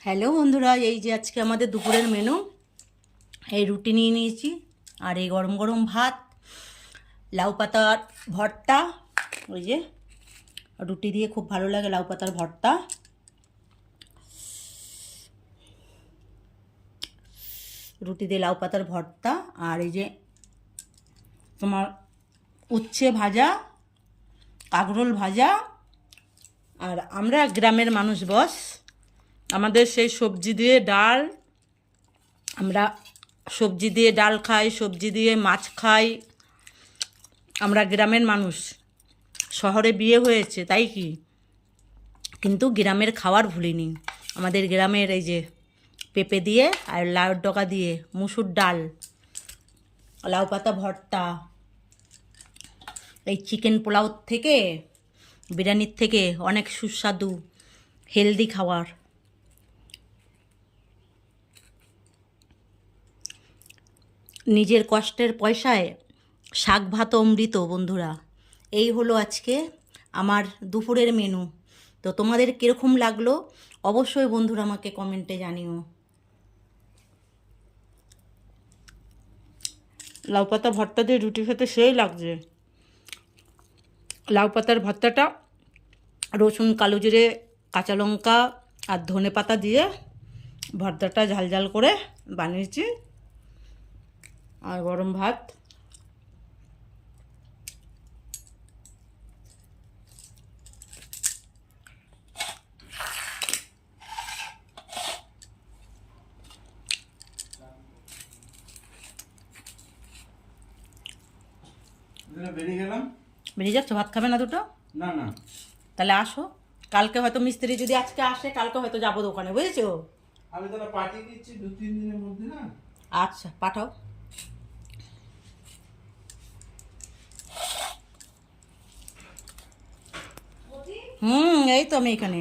Hello বন্ধুরা, এই যে আজকে আমাদের দুপুরের মেনু। এই রুটি নিয়ে নিয়েছি, আর এই গরম গরম ভাত, লাউ পাতার ভর্তা। ওই যে রুটি দিয়ে খুব ভালো লাগে লাউ পাতার ভর্তা। রুটি দিয়ে লাউ পাতার ভর্তা, আর এই যে তোমার উচ্ছে ভাজা, কাঁকরোল ভাজা। আর আমরা গ্রামের মানুষ বস, আমাদের সেই সবজি দিয়ে ডাল, আমরা সবজি দিয়ে ডাল খাই, সবজি দিয়ে মাছ খাই। আমরা গ্রামের মানুষ, শহরে বিয়ে হয়েছে তাই কি, কিন্তু গ্রামের খাবার ভুলিনি। আমাদের গ্রামের এই যে পেঁপে দিয়ে আর লাউয়ের ডগা দিয়ে মুসুর ডাল, লাউ পাতা ভর্তা, এই চিকেন পোলাও থেকে, বিরিয়ানির থেকে অনেক সুস্বাদু হেলদি খাবার। নিজের কষ্টের পয়সায় শাক ভাত অমৃত বন্ধুরা। এই হলো আজকে আমার দুপুরের মেনু। তো তোমাদের কীরকম লাগলো অবশ্যই বন্ধুরা আমাকে কমেন্টে জানিও। লাউ পাতা ভর্তা দিয়ে রুটি খেতে সেই লাগছে। লাউ পাতার ভর্তাটা রসুন, কালো জিরে, কাঁচা লঙ্কা আর ধনে পাতা দিয়ে ভর্তাটা ঝাল ঝাল করে বানিয়েছি, আর গরম ভাত। বেরিয়ে যাচ্ছ, ভাত খাবে না দুটো? না না, তাহলে আসো, কালকে হয়তো মিস্ত্রি যদি আজকে আসে, কালকে হয়তো যাবো দোকানে, বুঝেছো? আমি তাহলে পাঠিয়ে দিচ্ছি 2-3 দিনের মধ্যে। না আচ্ছা, পাঠাও। এই তো আমি এখানে।